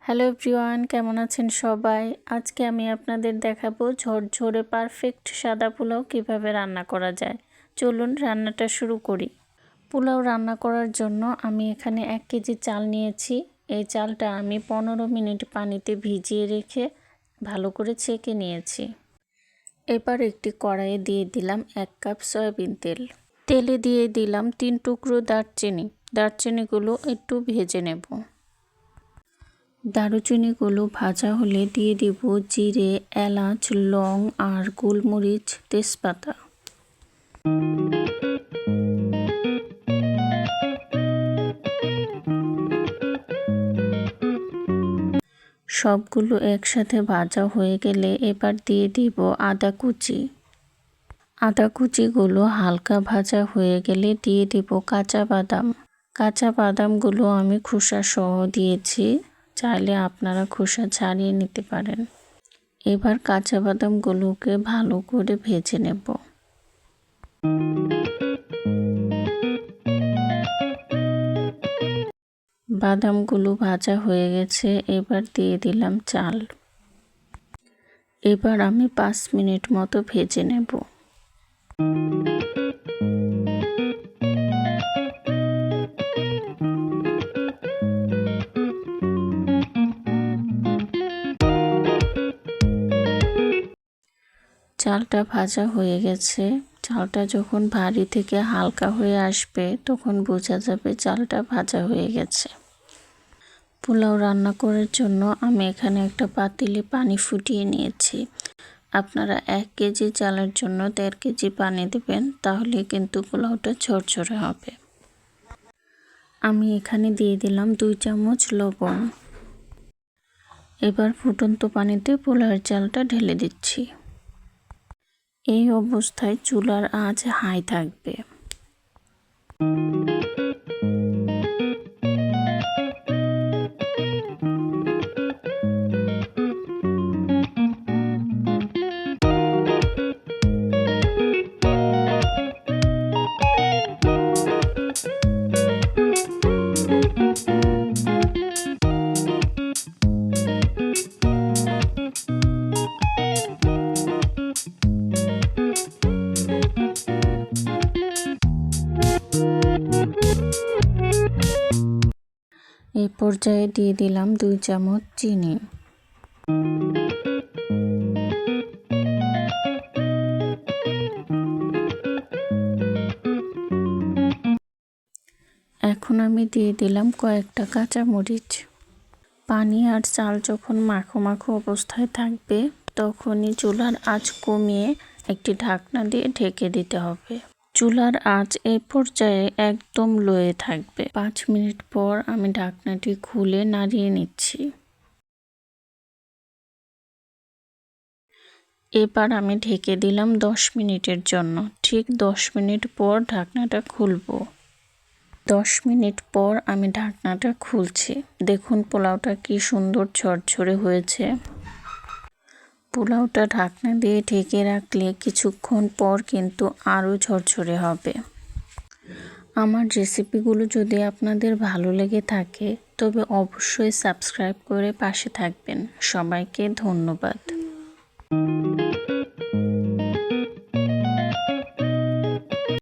Hello everyone, কেমন আছেন সবাই? আজকে আমি আপনাদের দেখাবো ঝরঝরে পারফেক্ট সাদা পোলাও কিভাবে রান্না করা যায়। চলুন রান্নাটা শুরু করি। পোলাও রান্না করার জন্য আমি এখানে 1 কেজি চাল নিয়েছি। এই চালটা আমি 15 মিনিট পানিতে ভিজিয়ে রেখে ভালো করে ছেঁকে নিয়েছি। এবার একটি কড়াইয়ে দিয়ে দিলাম 1 কাপ সয়াবিন তেল। তেলে দিয়ে দিলাম 3 টুকরো দারচিনি। দারচিনিগুলো একটু ভেজে নেব। দারুচিনিগুলো ভাজা হলে দিয়ে দিব জিরে, এলাচ, লং আর গোলমরিচ, তেজপাতা। সবগুলো একসাথে ভাজা হয়ে গেলে এবার দিয়ে দিব আদা কুচি। আদা কুচিগুলো হালকা ভাজা হয়ে গেলে দিয়ে দিব কাঁচা বাদাম। কাঁচা বাদামগুলো আমি খোসা সহ দিয়েছি, চাইলে আপনারা খোসা ছাড়িয়ে নিতে পারেন। এবার কাঁচা বাদামগুলোকে ভালো করে ভেজে নেব। বাদামগুলো ভাজা হয়ে গেছে, এবার দিয়ে দিলাম চাল। এবার আমি 5 মিনিট মতো ভেজে নেব। চালটা ভাজা হয়ে গেছে। চালটা যখন ভারী থেকে হালকা হয়ে আসবে তখন বোঝা যাবে চালটা ভাজা হয়ে গেছে। পোলাও রান্না করার জন্য আমি এখানে একটা পাতিলে পানি ফুটিয়ে নিয়েছি। আপনারা 1 কেজি চালের জন্য 1.5 কেজি পানি দেবেন, তাহলে কিন্তু পোলাওটা ঝরঝরে হবে। আমি এখানে দিয়ে দিলাম 2 চামচ লবণ। এবার ফুটন্ত পানিতে পোলাওয়ের চালটা ঢেলে দিচ্ছি। এই অবস্থায় চুলার আঁচ হাই থাকবে। এই পর্যায়ে দিয়ে দিলাম 2 চামচ চিনি। এখন আমি দিয়ে দিলাম কয়েকটা কাঁচামরিচ। পানি আর চাল যখন মাখো মাখো অবস্থায় থাকবে তখনই চুলার আঁচ কমিয়ে একটি ঢাকনা দিয়ে ঢেকে দিতে হবে। চুলার আঁচ এই পর্যায়ে একদম লোয়ে থাকবে। 5 মিনিট পর আমি ঢাকনাটি খুলে নাড়িয়ে নিচ্ছি। এবার আমি ঢেকে দিলাম 10 মিনিটের জন্য। ঠিক 10 মিনিট পর ঢাকনাটা খুলব। 10 মিনিট পর আমি ঢাকনাটা খুলছি। দেখুন পোলাওটা কি সুন্দর ঝরঝরে হয়েছে। পোলাওটা ঢাকনা দিয়ে ঢেকে রাখলে কিছুক্ষণ পর কিন্তু আরও ঝরঝরে হবে। আমার রেসিপিগুলো যদি আপনাদের ভালো লেগে থাকে তবে অবশ্যই সাবস্ক্রাইব করে পাশে থাকবেন। সবাইকে ধন্যবাদ।